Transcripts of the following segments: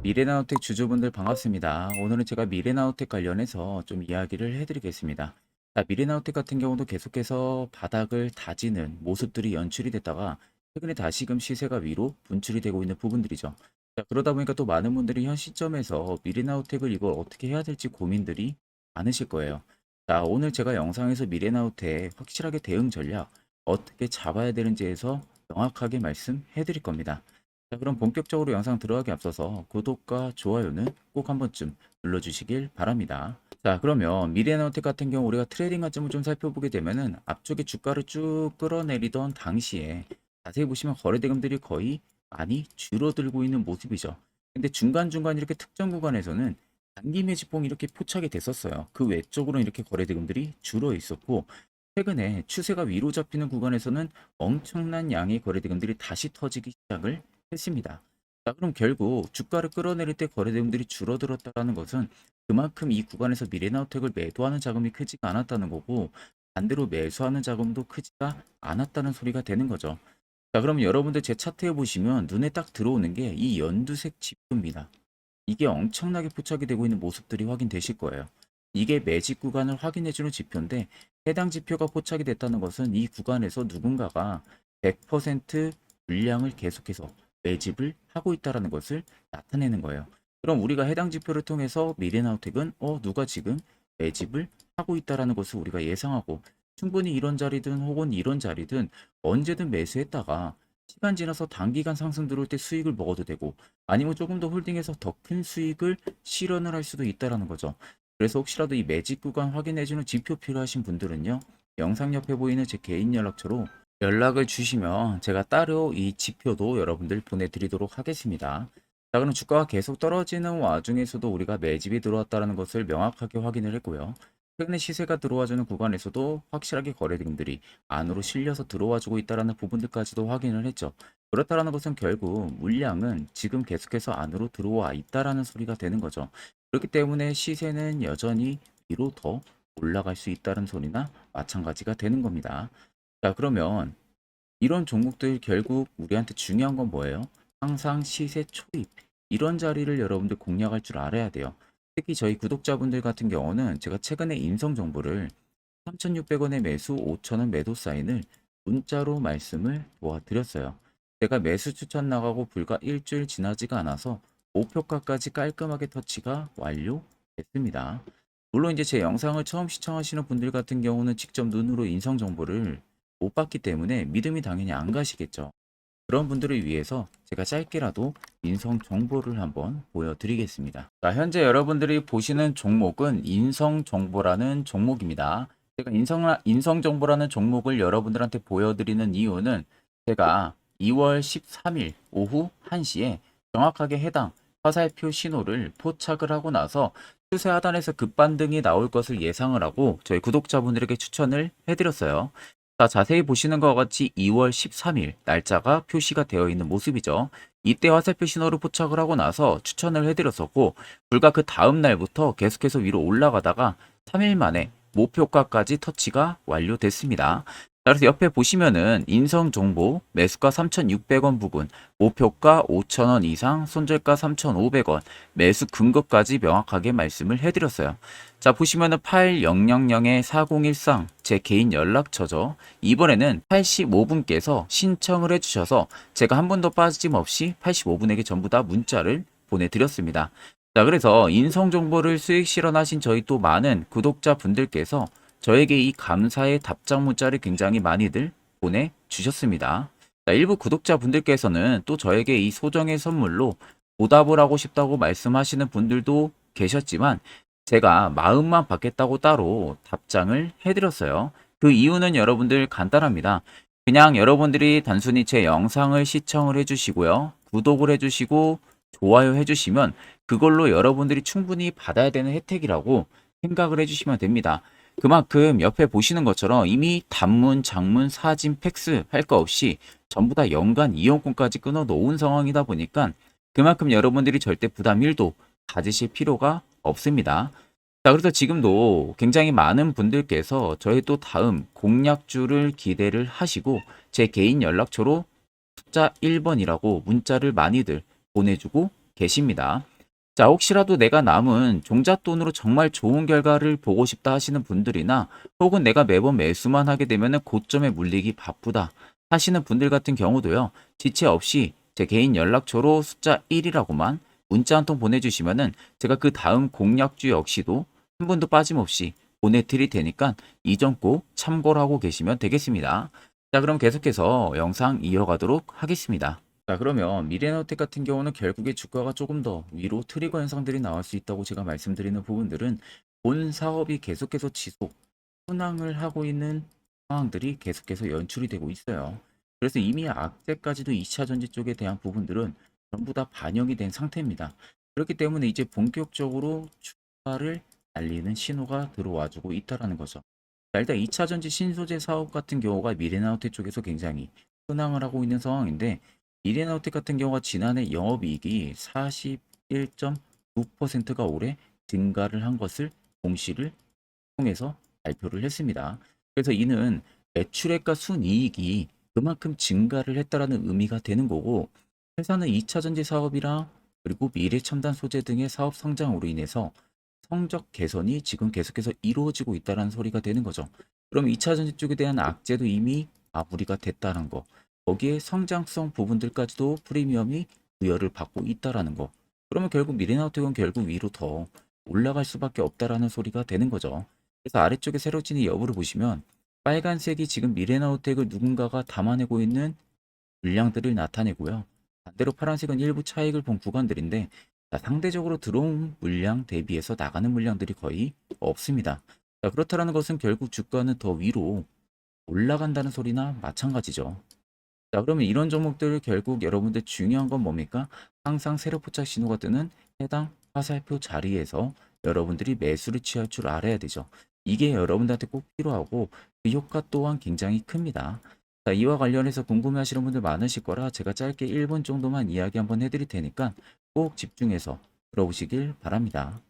미래나우텍 주주분들 반갑습니다. 오늘은 제가 미래나우텍 관련해서 좀 이야기를 해드리겠습니다. 미래나우텍 같은 경우도 계속해서 바닥을 다지는 모습들이 연출이 됐다가 최근에 다시금 시세가 위로 분출이 되고 있는 부분들이죠. 그러다 보니까 또 많은 분들이 현 시점에서 미래나우텍을 이걸 어떻게 해야 될지 고민들이 많으실 거예요. 오늘 제가 영상에서 미래나우텍 확실하게 대응 전략 어떻게 잡아야 되는지에서 명확하게 말씀해 드릴 겁니다. 그럼 본격적으로 영상 들어가기 앞서서 구독과 좋아요는 꼭 한 번쯤 눌러주시길 바랍니다. 그러면 미래에너텍 같은 경우 우리가 트레이딩 관점을 좀 살펴보게 되면은 앞쪽에 주가를 쭉 끌어내리던 당시에 자세히 보시면 거래대금들이 거의 많이 줄어들고 있는 모습이죠. 근데 중간중간 이렇게 특정 구간에서는 단기 매집봉이 이렇게 포착이 됐었어요. 그 외적으로는 이렇게 거래대금들이 줄어 있었고, 최근에 추세가 위로 잡히는 구간에서는 엄청난 양의 거래대금들이 다시 터지기 시작을 했습니다. 그럼 결국 주가를 끌어내릴 때 거래대금들이 줄어들었다는 것은 그만큼 이 구간에서 미래나우텍을 매도하는 자금이 크지가 않았다는 거고, 반대로 매수하는 자금도 크지가 않았다는 소리가 되는 거죠. 그럼 여러분들 제 차트에 보시면 눈에 딱 들어오는 게 이 연두색 지표입니다. 이게 엄청나게 포착이 되고 있는 모습들이 확인되실 거예요. 이게 매집 구간을 확인해주는 지표인데, 해당 지표가 포착이 됐다는 것은 이 구간에서 누군가가 100% 물량을 계속해서 매집을 하고 있다는 것을 나타내는 거예요. 그럼 우리가 해당 지표를 통해서 미래나우텍은 누가 지금 매집을 하고 있다는 것을 우리가 예상하고, 충분히 이런 자리든 혹은 이런 자리든 언제든 매수했다가 시간 지나서 단기간 상승 들어올 때 수익을 먹어도 되고, 아니면 조금 더 홀딩해서 더 큰 수익을 실현을 할 수도 있다는 거죠. 그래서 혹시라도 이 매집 구간 확인해주는 지표 필요하신 분들은요, 영상 옆에 보이는 제 개인 연락처로 연락을 주시면 제가 따로 이 지표도 여러분들 보내드리도록 하겠습니다. 그럼 주가가 계속 떨어지는 와중에서도 우리가 매집이 들어왔다는 것을 명확하게 확인을 했고요. 최근에 시세가 들어와주는 구간에서도 확실하게 거래대금들이 안으로 실려서 들어와주고 있다는 부분들까지도 확인을 했죠. 그렇다는 것은 결국 물량은 지금 계속해서 안으로 들어와 있다라는 소리가 되는 거죠. 그렇기 때문에 시세는 여전히 위로 더 올라갈 수 있다는 소리나 마찬가지가 되는 겁니다. 그러면 이런 종목들 결국 우리한테 중요한 건 뭐예요? 항상 시세 초입. 이런 자리를 여러분들 공략할 줄 알아야 돼요. 특히 저희 구독자분들 같은 경우는 제가 최근에 인성 정보를 3,600원에 매수, 5,000원 매도 사인을 문자로 말씀을 도와드렸어요. 제가 매수 추천 나가고 불과 일주일 지나지가 않아서 목표가까지 깔끔하게 터치가 완료됐습니다. 물론 이제 제 영상을 처음 시청하시는 분들 같은 경우는 직접 눈으로 인성 정보를 못 봤기 때문에 믿음이 당연히 안 가시겠죠. 그런 분들을 위해서 제가 짧게라도 인성 정보를 한번 보여드리겠습니다. 현재 여러분들이 보시는 종목은 인성 정보라는 종목입니다. 제가 인성 정보라는 종목을 여러분들한테 보여드리는 이유는 제가 2월 13일 오후 1시에 정확하게 해당 화살표 신호를 포착을 하고 나서 추세 하단에서 급반등이 나올 것을 예상을 하고 저희 구독자분들에게 추천을 해드렸어요. 자세히 보시는 것과 같이 2월 13일 날짜가 표시가 되어 있는 모습이죠. 이때 화살표 신호를 포착을 하고 나서 추천을 해드렸었고, 불과 그 다음 날부터 계속해서 위로 올라가다가 3일 만에 목표가까지 터치가 완료됐습니다. 그래서 옆에 보시면은 인성 정보 매수가 3,600원 부근, 목표가 5,000원 이상, 손절가 3,500원, 매수 근거까지 명확하게 말씀을 해드렸어요. 보시면은 8000-4013 제 개인 연락처죠. 이번에는 85분께서 신청을 해주셔서 제가 한 번도 빠짐없이 85분에게 전부 다 문자를 보내드렸습니다. 그래서 인성 정보를 수익 실현하신 저희 또 많은 구독자 분들께서 저에게 이 감사의 답장 문자를 굉장히 많이들 보내주셨습니다. 일부 구독자 분들께서는 또 저에게 이 소정의 선물로 보답을 하고 싶다고 말씀하시는 분들도 계셨지만, 제가 마음만 받겠다고 따로 답장을 해드렸어요. 그 이유는 여러분들 간단합니다. 그냥 여러분들이 단순히 제 영상을 시청을 해주시고요, 구독을 해주시고 좋아요 해주시면 그걸로 여러분들이 충분히 받아야 되는 혜택이라고 생각을 해주시면 됩니다. 그만큼 옆에 보시는 것처럼 이미 단문, 장문, 사진, 팩스 할 거 없이 전부 다 연간 이용권까지 끊어 놓은 상황이다 보니까 그만큼 여러분들이 절대 부담 1도 가지실 필요가 없습니다. 그래서 지금도 굉장히 많은 분들께서 저희 또 다음 공략주를 기대를 하시고 제 개인 연락처로 숫자 1번이라고 문자를 많이들 보내주고 계십니다. 자, 혹시라도 내가 남은 종잣돈으로 정말 좋은 결과를 보고 싶다 하시는 분들이나 혹은 내가 매번 매수만 하게 되면 고점에 물리기 바쁘다 하시는 분들 같은 경우도요. 지체 없이 제 개인 연락처로 숫자 1이라고만 문자 한 통 보내주시면은 제가 그 다음 공략주 역시도 한 분도 빠짐없이 보내드릴 테니까 이 점 꼭 참고를 하고 계시면 되겠습니다. 자, 그럼 계속해서 영상 이어가도록 하겠습니다. 자, 그러면 미래에너텍 같은 경우는 결국에 주가가 조금 더 위로 트리거 현상들이 나올 수 있다고 제가 말씀드리는 부분들은 본 사업이 계속해서 지속, 순항을 하고 있는 상황들이 계속해서 연출이 되고 있어요. 그래서 이미 악재까지도 2차 전지 쪽에 대한 부분들은 전부 다 반영이 된 상태입니다. 그렇기 때문에 이제 본격적으로 주가를 날리는 신호가 들어와주고 있다라는 거죠. 자, 일단 2차 전지 신소재 사업 같은 경우가 미래나우텍 쪽에서 굉장히 순항을 하고 있는 상황인데 미래나우텍 같은 경우가 지난해 영업이익이 41.9%가 올해 증가를 한 것을 공시를 통해서 발표를 했습니다. 그래서 이는 매출액과 순이익이 그만큼 증가를 했다라는 의미가 되는 거고 회사는 2차 전지 사업이랑 그리고 미래첨단 소재 등의 사업 성장으로 인해서 성적 개선이 지금 계속해서 이루어지고 있다는 소리가 되는 거죠. 그럼 2차 전지 쪽에 대한 악재도 이미 마무리가 됐다는 거. 거기에 성장성 부분들까지도 프리미엄이 부여를 받고 있다라는 거. 그러면 결국 미래나우텍은 결국 위로 더 올라갈 수밖에 없다라는 소리가 되는 거죠. 그래서 아래쪽에 세로진의 여부를 보시면 빨간색이 지금 미래나우텍을 누군가가 담아내고 있는 물량들을 나타내고요. 반대로 파란색은 일부 차익을 본 구간들인데 자, 상대적으로 들어온 물량 대비해서 나가는 물량들이 거의 없습니다. 자, 그렇다는 것은 결국 주가는 더 위로 올라간다는 소리나 마찬가지죠. 자, 그러면 이런 종목들 결국 여러분들 중요한 건 뭡니까? 항상 세력포착 신호가 뜨는 해당 화살표 자리에서 여러분들이 매수를 취할 줄 알아야 되죠. 이게 여러분들한테 꼭 필요하고 그 효과 또한 굉장히 큽니다. 자, 이와 관련해서 궁금해하시는 분들 많으실 거라 제가 짧게 1분 정도만 이야기 한번 해드릴 테니까 꼭 집중해서 들어보시길 바랍니다.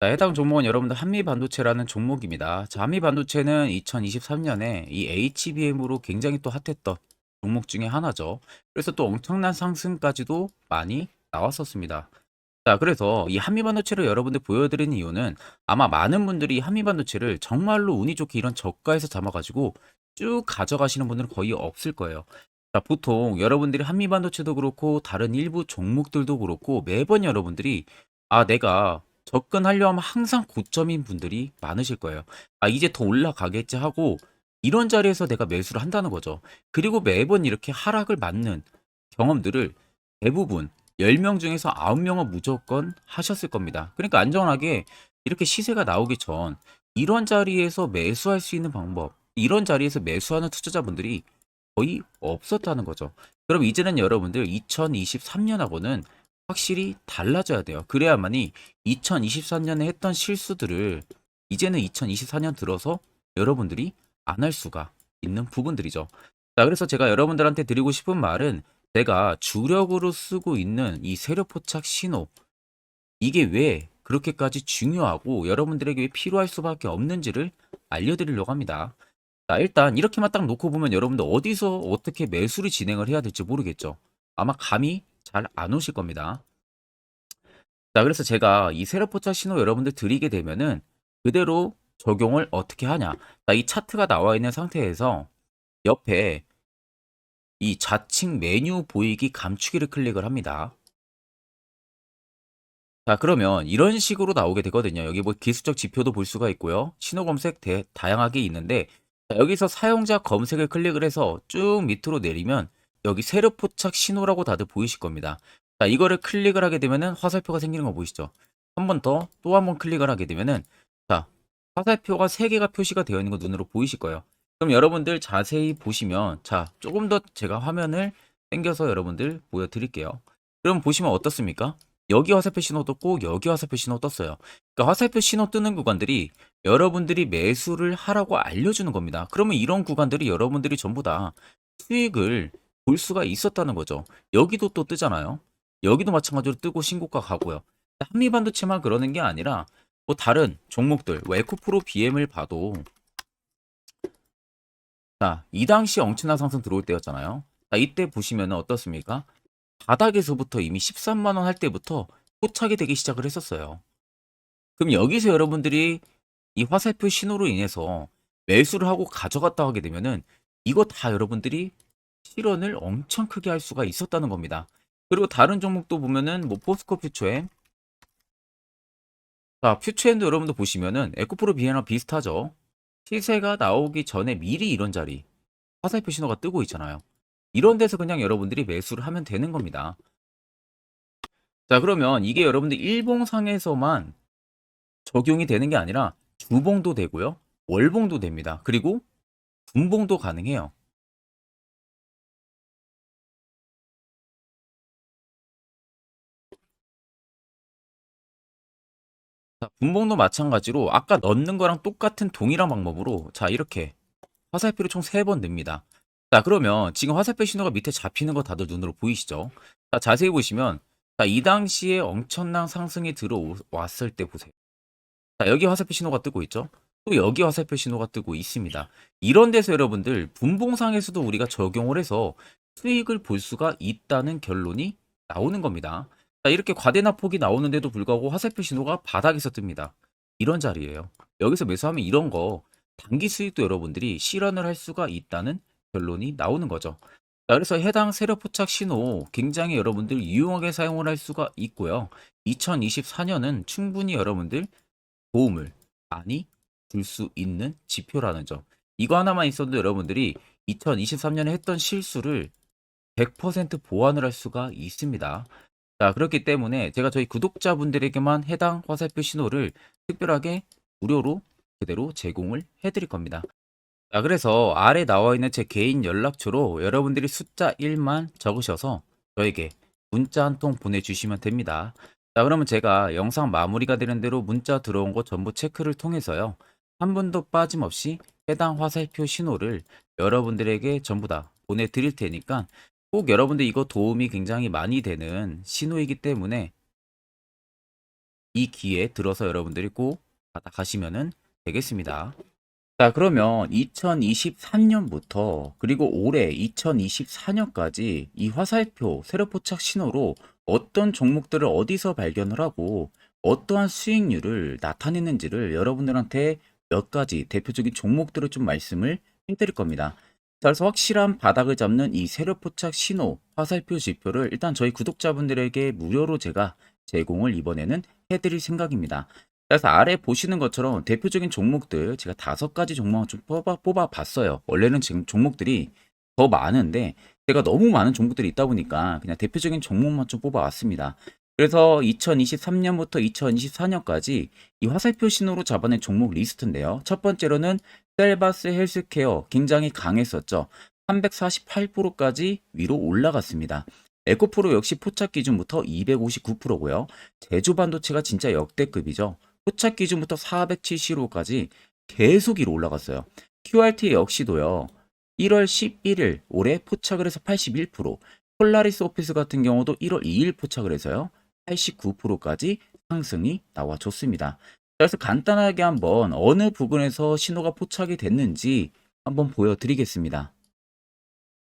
자, 해당 종목은 여러분들 한미반도체라는 종목입니다. 자, 한미반도체는 2023년에 이 HBM으로 굉장히 또 핫했던 종목 중에 하나죠. 그래서 또 엄청난 상승까지도 많이 나왔었습니다. 자, 그래서 이 한미반도체를 여러분들 보여드리는 이유는 아마 많은 분들이 한미반도체를 정말로 운이 좋게 이런 저가에서 잡아가지고 쭉 가져가시는 분들은 거의 없을 거예요. 자, 보통 여러분들이 한미반도체도 그렇고 다른 일부 종목들도 그렇고 매번 여러분들이 내가 접근하려 하면 항상 고점인 분들이 많으실 거예요. 이제 더 올라가겠지 하고 이런 자리에서 내가 매수를 한다는 거죠. 그리고 매번 이렇게 하락을 맞는 경험들을 대부분 10명 중에서 9명은 무조건 하셨을 겁니다. 그러니까 안전하게 이렇게 시세가 나오기 전 이런 자리에서 매수할 수 있는 방법, 이런 자리에서 매수하는 투자자분들이 거의 없었다는 거죠. 그럼 이제는 여러분들 2023년하고는 확실히 달라져야 돼요. 그래야만이 2023년에 했던 실수들을 이제는 2024년 들어서 여러분들이 안 할 수가 있는 부분들이죠. 자, 그래서 제가 여러분들한테 드리고 싶은 말은 내가 주력으로 쓰고 있는 이 세력 포착 신호, 이게 왜 그렇게까지 중요하고 여러분들에게 왜 필요할 수밖에 없는지를 알려드리려고 합니다. 자, 일단 이렇게만 딱 놓고 보면 여러분들 어디서 어떻게 매수를 진행을 해야 될지 모르겠죠. 아마 감이 잘 안 오실 겁니다. 자, 그래서 제가 이 세력포착 신호 여러분들 드리게 되면은 그대로 적용을 어떻게 하냐. 자, 이 차트가 나와 있는 상태에서 옆에 이 좌측 메뉴 보이기 감추기를 클릭을 합니다. 자, 그러면 이런 식으로 나오게 되거든요. 여기 뭐 기술적 지표도 볼 수가 있고요. 신호 검색 다양하게 있는데 자, 여기서 사용자 검색을 클릭을 해서 쭉 밑으로 내리면 여기 세로 포착 신호라고 다들 보이실 겁니다. 자, 이거를 클릭을 하게 되면은 화살표가 생기는 거 보이시죠? 한 번 더 또 한 번 클릭을 하게 되면은 자, 화살표가 3개가 표시가 되어 있는 거 눈으로 보이실 거예요. 그럼 여러분들 자세히 보시면 자, 조금 더 제가 화면을 당겨서 여러분들 보여드릴게요. 그럼 보시면 어떻습니까? 여기 화살표 신호 떴고 여기 화살표 신호 떴어요. 그러니까 화살표 신호 뜨는 구간들이 여러분들이 매수를 하라고 알려주는 겁니다. 그러면 이런 구간들이 여러분들이 전부 다 수익을 볼 수가 있었다는 거죠. 여기도 또 뜨잖아요. 여기도 마찬가지로 뜨고 신고가 가고요. 한미반도체만 그러는 게 아니라 뭐 다른 종목들, 뭐 에코프로 BM을 봐도 자, 이 당시 엄청난 상승 들어올 때였잖아요. 자, 이때 보시면 어떻습니까? 바닥에서부터 이미 13만 원 할 때부터 포착이 되기 시작을 했었어요. 그럼 여기서 여러분들이 이 화살표 신호로 인해서 매수를 하고 가져갔다 하게 되면은 이거 다 여러분들이 실현을 엄청 크게 할 수가 있었다는 겁니다. 그리고 다른 종목도 보면은 뭐 포스코 퓨처엠, 자 퓨처엠도 여러분들 보시면은 에코프로 비해나 비슷하죠. 시세가 나오기 전에 미리 이런 자리 화살표 신호가 뜨고 있잖아요. 이런 데서 그냥 여러분들이 매수를 하면 되는 겁니다. 자 그러면 이게 여러분들 일봉상에서만 적용이 되는 게 아니라 주봉도 되고요. 월봉도 됩니다. 그리고 분봉도 가능해요. 자, 분봉도 마찬가지로 아까 넣는 거랑 똑같은 동일한 방법으로 자 이렇게 화살표를 총 3번 넣습니다. 자 그러면 지금 화살표 신호가 밑에 잡히는 거 다들 눈으로 보이시죠? 자 자세히 보시면 자, 이 당시에 엄청난 상승이 들어왔을 때 보세요. 자 여기 화살표 신호가 뜨고 있죠? 또 여기 화살표 신호가 뜨고 있습니다. 이런 데서 여러분들 분봉상에서도 우리가 적용을 해서 수익을 볼 수가 있다는 결론이 나오는 겁니다. 자 이렇게 과대납폭이 나오는데도 불구하고 화살표 신호가 바닥에서 뜹니다. 이런 자리예요. 여기서 매수하면 이런 거 단기 수익도 여러분들이 실현을 할 수가 있다는 결론이 나오는 거죠. 자, 그래서 해당 세력 포착 신호 굉장히 여러분들 유용하게 사용을 할 수가 있고요. 2024년은 충분히 여러분들 도움을 많이 줄 수 있는 지표라는 점. 이거 하나만 있어도 여러분들이 2023년에 했던 실수를 100% 보완을 할 수가 있습니다. 자, 그렇기 때문에 제가 저희 구독자분들에게만 해당 화살표 신호를 특별하게 무료로 그대로 제공을 해드릴 겁니다. 자, 그래서 아래 나와 있는 제 개인 연락처로 여러분들이 숫자 1만 적으셔서 저에게 문자 한 통 보내주시면 됩니다. 자, 그러면 제가 영상 마무리가 되는 대로 문자 들어온 거 전부 체크를 통해서요. 한 분도 빠짐없이 해당 화살표 신호를 여러분들에게 전부 다 보내드릴 테니까 꼭 여러분들 이거 도움이 굉장히 많이 되는 신호이기 때문에 이 기회에 들어서 여러분들이 꼭 받아가시면 되겠습니다. 자, 그러면 2023년부터 그리고 올해 2024년까지 이 화살표 세력 포착 신호로 어떤 종목들을 어디서 발견을 하고 어떠한 수익률을 나타내는지를 여러분들한테 몇 가지 대표적인 종목들을 좀 말씀을 해드릴 겁니다. 자, 그래서 확실한 바닥을 잡는 이 세력 포착 신호 화살표 지표를 일단 저희 구독자분들에게 무료로 제가 제공을 이번에는 해드릴 생각입니다. 그래서 아래 보시는 것처럼 대표적인 종목들 제가 5가지 종목을 좀 뽑아 봤어요. 원래는 지금 종목들이 더 많은데 제가 너무 많은 종목들이 있다 보니까 그냥 대표적인 종목만 좀 뽑아 왔습니다. 그래서 2023년부터 2024년까지 이 화살표 신호로 잡아낸 종목 리스트인데요. 첫 번째로는 셀바스 헬스케어 굉장히 강했었죠. 348%까지 위로 올라갔습니다. 에코프로 역시 포착 기준부터 259%고요. 제주반도체가 진짜 역대급이죠. 포착 기준부터 475까지 계속 위로 올라갔어요. QRT 역시도요. 1월 11일 올해 포착을 해서 81%, 폴라리스 오피스 같은 경우도 1월 2일 포착을 해서요. 89%까지 상승이 나와줬습니다. 그래서 간단하게 한번 어느 부분에서 신호가 포착이 됐는지 한번 보여드리겠습니다.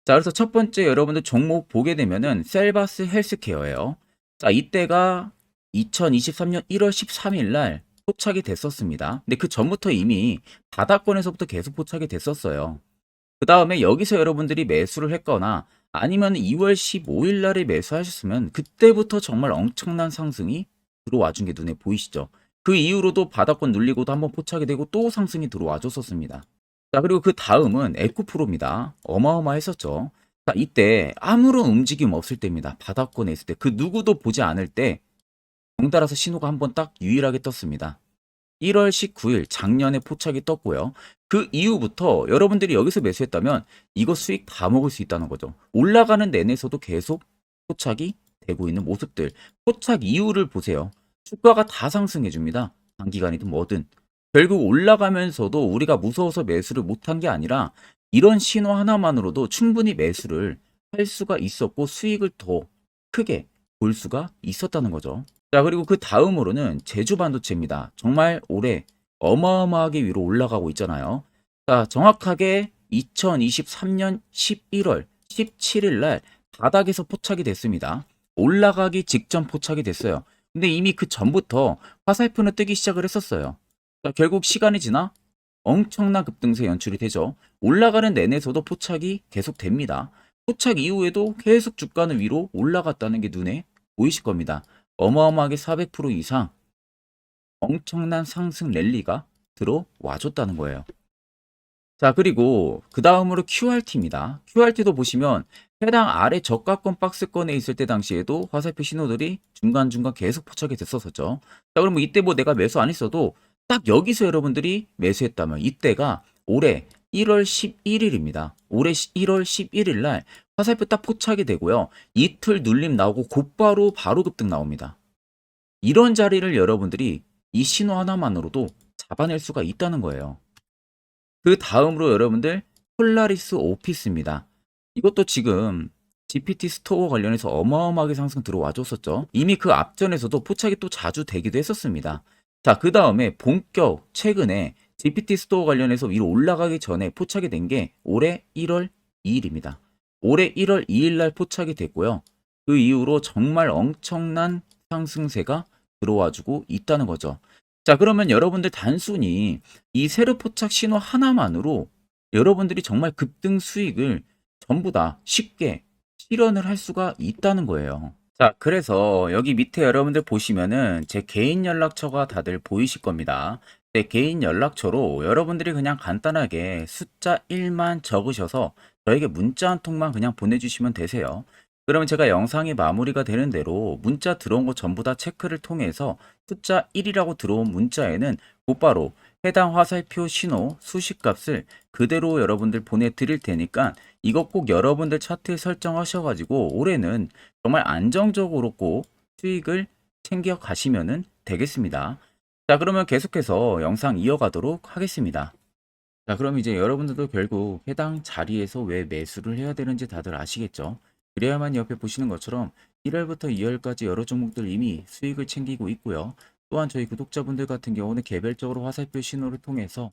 자, 그래서 첫 번째 여러분들 종목 보게 되면은 셀바스 헬스케어예요. 자, 이때가 2023년 1월 13일 날 포착이 됐었습니다. 근데 그 전부터 이미 바닥권에서부터 계속 포착이 됐었어요. 그 다음에 여기서 여러분들이 매수를 했거나 아니면 2월 15일 날에 매수하셨으면 그때부터 정말 엄청난 상승이 들어와 준 게 눈에 보이시죠? 그 이후로도 바닥권 눌리고도 한번 포착이 되고 또 상승이 들어와 줬었습니다. 자, 그리고 그 다음은 에코프로입니다. 어마어마했었죠. 자, 이때 아무런 움직임 없을 때입니다. 바닥권에 있을 때. 그 누구도 보지 않을 때 덩달아서 신호가 한번 딱 유일하게 떴습니다. 1월 19일 작년에 포착이 떴고요. 그 이후부터 여러분들이 여기서 매수했다면 이거 수익 다 먹을 수 있다는 거죠. 올라가는 내내서도 계속 포착이 되고 있는 모습들. 포착 이후를 보세요. 주가가 다 상승해 줍니다. 단기간이든 뭐든. 결국 올라가면서도 우리가 무서워서 매수를 못한 게 아니라 이런 신호 하나만으로도 충분히 매수를 할 수가 있었고 수익을 더 크게 볼 수가 있었다는 거죠. 자, 그리고 그 다음으로는 제주 반도체입니다. 정말 올해 어마어마하게 위로 올라가고 있잖아요. 자, 정확하게 2023년 11월 17일 날 바닥에서 포착이 됐습니다. 올라가기 직전 포착이 됐어요. 근데 이미 그 전부터 화살표는 뜨기 시작을 했었어요. 자, 결국 시간이 지나 엄청난 급등세 연출이 되죠. 올라가는 내내서도 포착이 계속됩니다. 포착 이후에도 계속 주가는 위로 올라갔다는 게 눈에 보이실 겁니다. 어마어마하게 400% 이상 엄청난 상승 랠리가 들어와 줬다는 거예요. 자, 그리고 그 다음으로 QRT입니다. QRT도 보시면 해당 아래 저가권 박스권에 있을 때 당시에도 화살표 신호들이 중간중간 계속 포착이 됐었었죠. 자, 그러면 이때 뭐 내가 매수 안 했어도 딱 여기서 여러분들이 매수했다면 이때가 올해 1월 11일입니다. 올해 1월 11일 날 화살표 딱 포착이 되고요. 이틀 눌림 나오고 곧바로 바로 급등 나옵니다. 이런 자리를 여러분들이 이 신호 하나만으로도 잡아낼 수가 있다는 거예요. 그 다음으로 여러분들 폴라리스 오피스입니다. 이것도 지금 GPT 스토어 관련해서 어마어마하게 상승 들어와 줬었죠. 이미 그 앞전에서도 포착이 또 자주 되기도 했었습니다. 자, 그 다음에 본격 최근에 GPT 스토어 관련해서 위로 올라가기 전에 포착이 된 게 올해 1월 2일입니다. 올해 1월 2일 날 포착이 됐고요. 그 이후로 정말 엄청난 상승세가 들어와 주고 있다는 거죠. 자, 그러면 여러분들 단순히 이 세로 포착 신호 하나만으로 여러분들이 정말 급등 수익을 전부 다 쉽게 실현을 할 수가 있다는 거예요. 자, 그래서 여기 밑에 여러분들 보시면은 제 개인 연락처가 다들 보이실 겁니다. 제 개인 연락처로 여러분들이 그냥 간단하게 숫자 1만 적으셔서 저에게 문자 한 통만 그냥 보내주시면 되세요. 그러면 제가 영상이 마무리가 되는 대로 문자 들어온 거 전부 다 체크를 통해서 숫자 1이라고 들어온 문자에는 곧바로 해당 화살표 신호 수식값을 그대로 여러분들 보내드릴 테니까 이거 꼭 여러분들 차트에 설정하셔가지고 올해는 정말 안정적으로 꼭 수익을 챙겨 가시면 되겠습니다. 자, 그러면 계속해서 영상 이어가도록 하겠습니다. 자, 그럼 이제 여러분들도 결국 해당 자리에서 왜 매수를 해야 되는지 다들 아시겠죠? 그래야만 옆에 보시는 것처럼 1월부터 2월까지 여러 종목들 이미 수익을 챙기고 있고요. 또한 저희 구독자분들 같은 경우는 개별적으로 화살표 신호를 통해서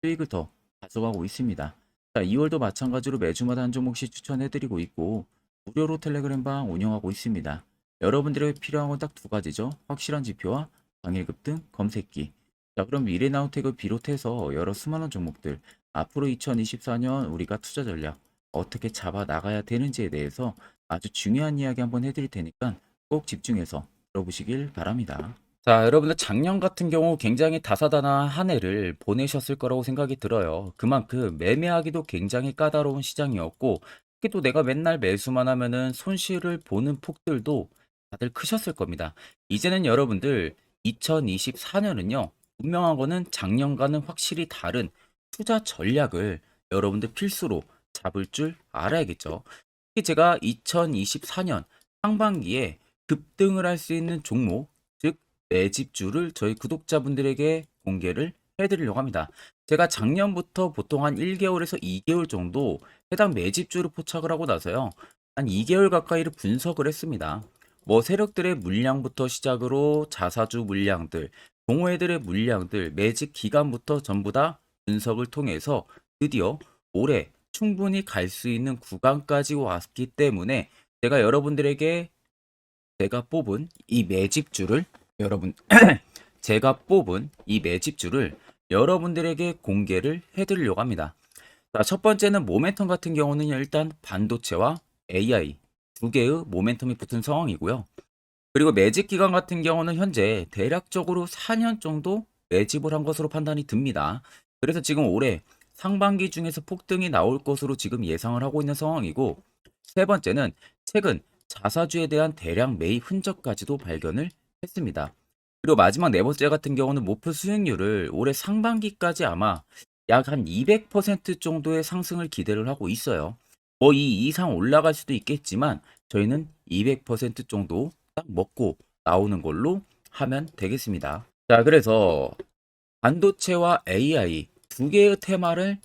수익을 더 가져가고 있습니다. 자, 2월도 마찬가지로 매주마다 한 종목씩 추천해드리고 있고 무료로 텔레그램방 운영하고 있습니다. 여러분들에게 필요한 건 딱 두 가지죠. 확실한 지표와 당일 급등 검색기. 자, 그럼 미래나우텍을 비롯해서 여러 수많은 종목들 앞으로 2024년 우리가 투자 전략 어떻게 잡아 나가야 되는지에 대해서 아주 중요한 이야기 한번 해드릴 테니까 꼭 집중해서 들어보시길 바랍니다. 자, 여러분들 작년 같은 경우 굉장히 다사다난한 한 해를 보내셨을 거라고 생각이 들어요. 그만큼 매매하기도 굉장히 까다로운 시장이었고, 특히 또 내가 맨날 매수만 하면은 손실을 보는 폭들도 다들 크셨을 겁니다. 이제는 여러분들 2024년은요, 분명한 거는 작년과는 확실히 다른 투자 전략을 여러분들 필수로 잡을 줄 알아야겠죠. 특히 제가 2024년 상반기에 급등을 할 수 있는 종목, 즉 매집주를 저희 구독자분들에게 공개를 해드리려고 합니다. 제가 작년부터 보통 한 1개월에서 2개월 정도 해당 매집주를 포착을 하고 나서요. 한 2개월 가까이를 분석을 했습니다. 뭐 세력들의 물량부터 시작으로 자사주 물량들, 동호회들의 물량들, 매집 기간부터 전부 다 분석을 통해서 드디어 올해 충분히 갈 수 있는 구간까지 왔기 때문에 제가 여러분들에게 제가 뽑은 이 매집주를 여러분 제가 뽑은 이 매집주를 여러분들에게 공개를 해드리려고 합니다. 자, 첫 번째는 모멘텀 같은 경우는 일단 반도체와 AI 두 개의 모멘텀이 붙은 상황이고요. 그리고 매집 기간 같은 경우는 현재 대략적으로 4년 정도 매집을 한 것으로 판단이 듭니다. 그래서 지금 올해 상반기 중에서 폭등이 나올 것으로 지금 예상을 하고 있는 상황이고, 세 번째는 최근 자사주에 대한 대량 매입 흔적까지도 발견을 했습니다. 그리고 마지막 네 번째 같은 경우는 목표 수익률을 올해 상반기까지 아마 약 한 200% 정도의 상승을 기대를 하고 있어요. 뭐 이 이상 올라갈 수도 있겠지만 저희는 200% 정도 딱 먹고 나오는 걸로 하면 되겠습니다. 자, 그래서 반도체와 AI 두 개의 테마를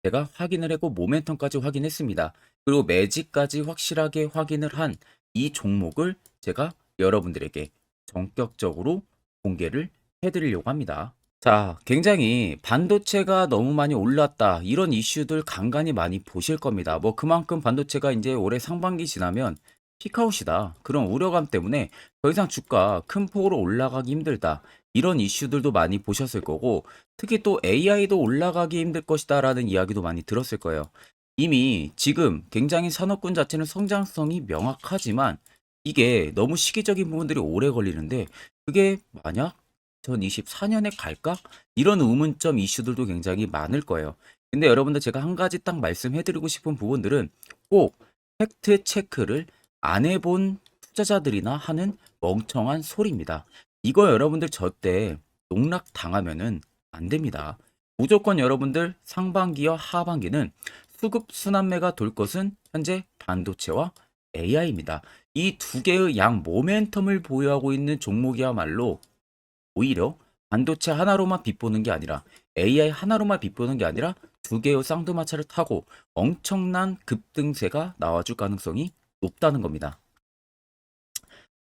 제가 확인을 했고 모멘텀까지 확인했습니다. 그리고 매직까지 확실하게 확인을 한 이 종목을 제가 여러분들에게 전격적으로 공개를 해드리려고 합니다. 자, 굉장히 반도체가 너무 많이 올랐다, 이런 이슈들 간간히 많이 보실 겁니다. 뭐 그만큼 반도체가 이제 올해 상반기 지나면 피크아웃이다. 그런 우려감 때문에 더 이상 주가 큰 폭으로 올라가기 힘들다. 이런 이슈들도 많이 보셨을 거고, 특히 또 AI도 올라가기 힘들 것이다라는 이야기도 많이 들었을 거예요. 이미 지금 굉장히 산업군 자체는 성장성이 명확하지만 이게 너무 시기적인 부분들이 오래 걸리는데 그게 만약 2024년에 갈까? 이런 의문점 이슈들도 굉장히 많을 거예요. 근데 여러분들 제가 한 가지 딱 말씀해드리고 싶은 부분들은 꼭 팩트 체크를 안 해본 투자자들이나 하는 멍청한 소리입니다. 이거 여러분들 저때 농락 당하면은 안 됩니다. 무조건 여러분들 상반기와 하반기는 수급 순환매가 돌 것은 현재 반도체와 AI입니다. 이 두 개의 양 모멘텀을 보유하고 있는 종목이야말로 오히려 반도체 하나로만 빗보는 게 아니라 AI 하나로만 빗보는 게 아니라 두 개의 쌍두마차를 타고 엄청난 급등세가 나와줄 가능성이 높다는 겁니다.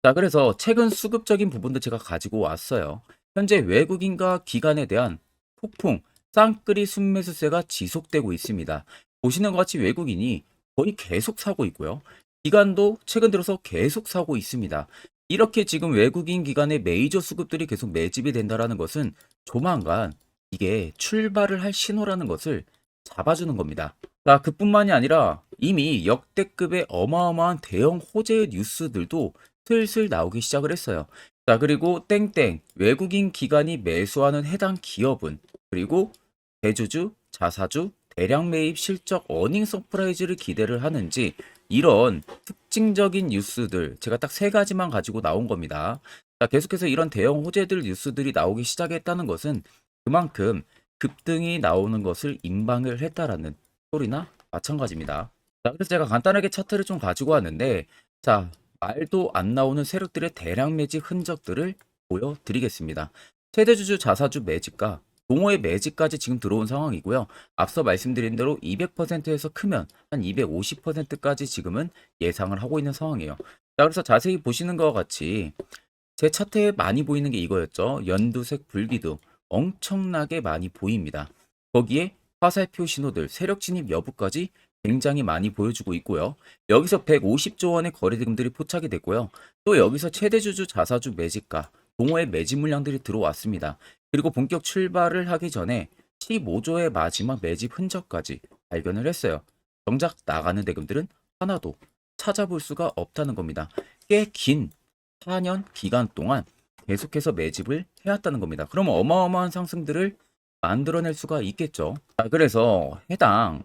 자, 그래서 최근 수급적인 부분도 제가 가지고 왔어요. 현재 외국인과 기관에 대한 폭풍, 쌍끌이 순매수세가 지속되고 있습니다. 보시는 것 같이 외국인이 거의 계속 사고 있고요. 기관도 최근 들어서 계속 사고 있습니다. 이렇게 지금 외국인 기관의 메이저 수급들이 계속 매집이 된다는 것은 조만간 이게 출발을 할 신호라는 것을 잡아주는 겁니다. 자, 그뿐만이 아니라 이미 역대급의 어마어마한 대형 호재의 뉴스들도 슬슬 나오기 시작을 했어요. 자, 그리고 땡땡 외국인 기관이 매수하는 해당 기업은 그리고 대주주, 자사주, 대량 매입 실적 어닝 서프라이즈를 기대를 하는지 이런 특징적인 뉴스들 제가 딱 세 가지만 가지고 나온 겁니다. 자, 계속해서 이런 대형 호재들 뉴스들이 나오기 시작했다는 것은 그만큼 급등이 나오는 것을 임방을 했다라는 소리나 마찬가지입니다. 자, 그래서 제가 간단하게 차트를 좀 가지고 왔는데 자, 말도 안 나오는 세력들의 대량 매집 흔적들을 보여드리겠습니다. 최대주주 자사주 매집과 동호회 매집까지 지금 들어온 상황이고요. 앞서 말씀드린 대로 200%에서 크면 한 250%까지 지금은 예상을 하고 있는 상황이에요. 자, 그래서 자세히 보시는 것과 같이 제 차트에 많이 보이는 게 이거였죠. 연두색 불기둥 엄청나게 많이 보입니다. 거기에 화살표 신호들, 세력 진입 여부까지 굉장히 많이 보여주고 있고요. 여기서 150조 원의 거래대금들이 포착이 됐고요. 또 여기서 최대주주 자사주 매집가, 동호회 매집 물량들이 들어왔습니다. 그리고 본격 출발을 하기 전에 15조의 마지막 매집 흔적까지 발견을 했어요. 정작 나가는 대금들은 하나도 찾아볼 수가 없다는 겁니다. 꽤 긴 4년 기간 동안 계속해서 매집을 해왔다는 겁니다. 그럼 어마어마한 상승들을 만들어낼 수가 있겠죠. 자, 그래서 해당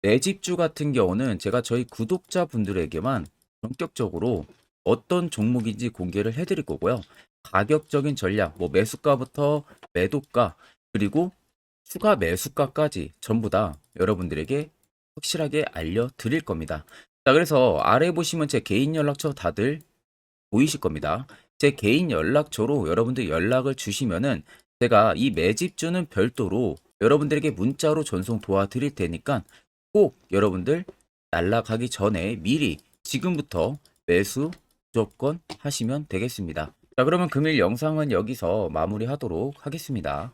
매집주 같은 경우는 제가 저희 구독자분들에게만 본격적으로 어떤 종목인지 공개를 해드릴 거고요. 가격적인 전략, 뭐 매수가부터 매도가, 그리고 추가 매수가까지 전부 다 여러분들에게 확실하게 알려드릴 겁니다. 자, 그래서 아래 보시면 제 개인 연락처 다들 보이실 겁니다. 제 개인 연락처로 여러분들 연락을 주시면은 제가 이 매집주는 별도로 여러분들에게 문자로 전송 도와드릴 테니까 꼭 여러분들 날라가기 전에 미리 지금부터 매수 무조건 하시면 되겠습니다. 자, 그러면 금일 영상은 여기서 마무리하도록 하겠습니다.